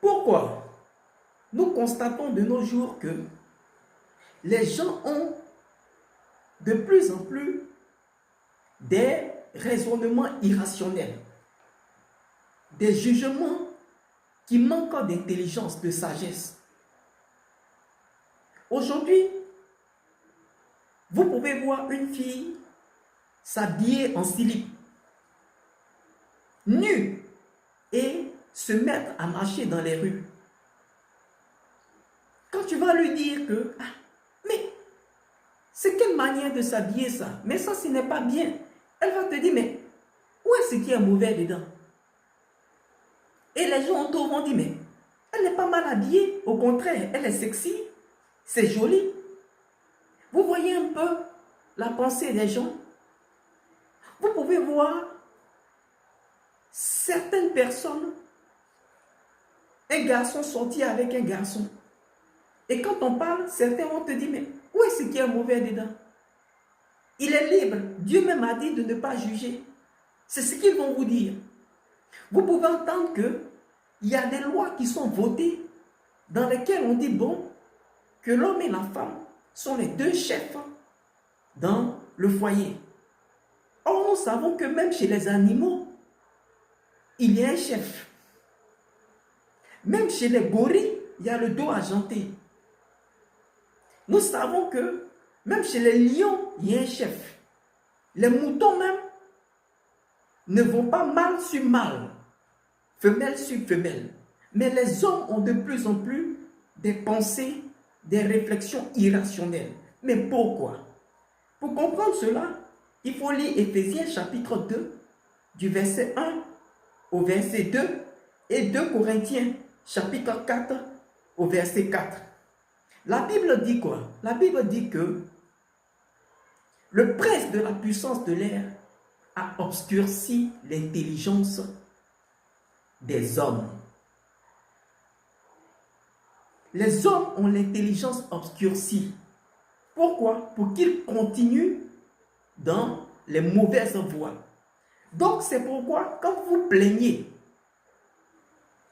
Pourquoi? Nous constatons de nos jours que les gens ont de plus en plus des raisonnements irrationnels, des jugements qui manquent d'intelligence, de sagesse. Aujourd'hui, vous pouvez voir une fille s'habiller en slip, nue, et se mettre à marcher dans les rues. Quand tu vas lui dire que, ah, mais c'est quelle manière de s'habiller ça? Mais ça, ce n'est pas bien. Elle va te dire, mais où est-ce qui est mauvais dedans? Et les gens autour vont dire, mais elle n'est pas mal habillée. Au contraire, elle est sexy. C'est joli. Vous voyez un peu la pensée des gens? Vous pouvez voir certaines personnes, un garçon sortir avec un garçon. Et quand on parle, certains vont te dire, mais où est-ce qu'il y a mauvais dedans? Il est libre. Dieu même a dit de ne pas juger. C'est ce qu'ils vont vous dire. Vous pouvez entendre qu'il y a des lois qui sont votées dans lesquelles on dit, bon, que l'homme et la femme sont les deux chefs dans le foyer. Or, nous savons que même chez les animaux, il y a un chef. Même chez les gorilles, il y a le dos argenté. Nous savons que même chez les lions, il y a un chef. Les moutons même ne vont pas mâle sur mâle, femelle sur femelle. Mais les hommes ont de plus en plus des pensées, des réflexions irrationnelles. Mais pourquoi? Pour comprendre cela, il faut lire Éphésiens chapitre 2, du verset 1 au verset 2, et 2 Corinthiens chapitre 4 au verset 4. La Bible dit quoi? La Bible dit que le prince de la puissance de l'air a obscurci l'intelligence des hommes. Les hommes ont l'intelligence obscurcie. Pourquoi? Pour qu'ils continuent dans les mauvaises voies. Donc c'est pourquoi quand vous plaignez,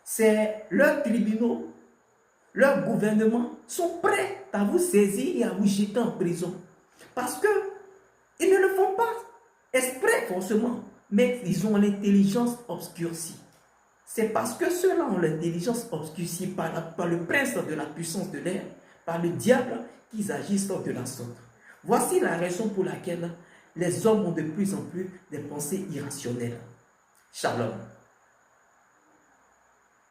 c'est leurs tribunaux, leurs gouvernements sont prêts à vous saisir et à vous jeter en prison. Parce qu'ils ne le font pas exprès forcément, mais ils ont l'intelligence obscurcie. C'est parce que ceux-là ont l'intelligence obscurcie par le prince de la puissance de l'air, par le diable, qu'ils agissent de la sorte. Voici la raison pour laquelle les hommes ont de plus en plus des pensées irrationnelles. Shalom.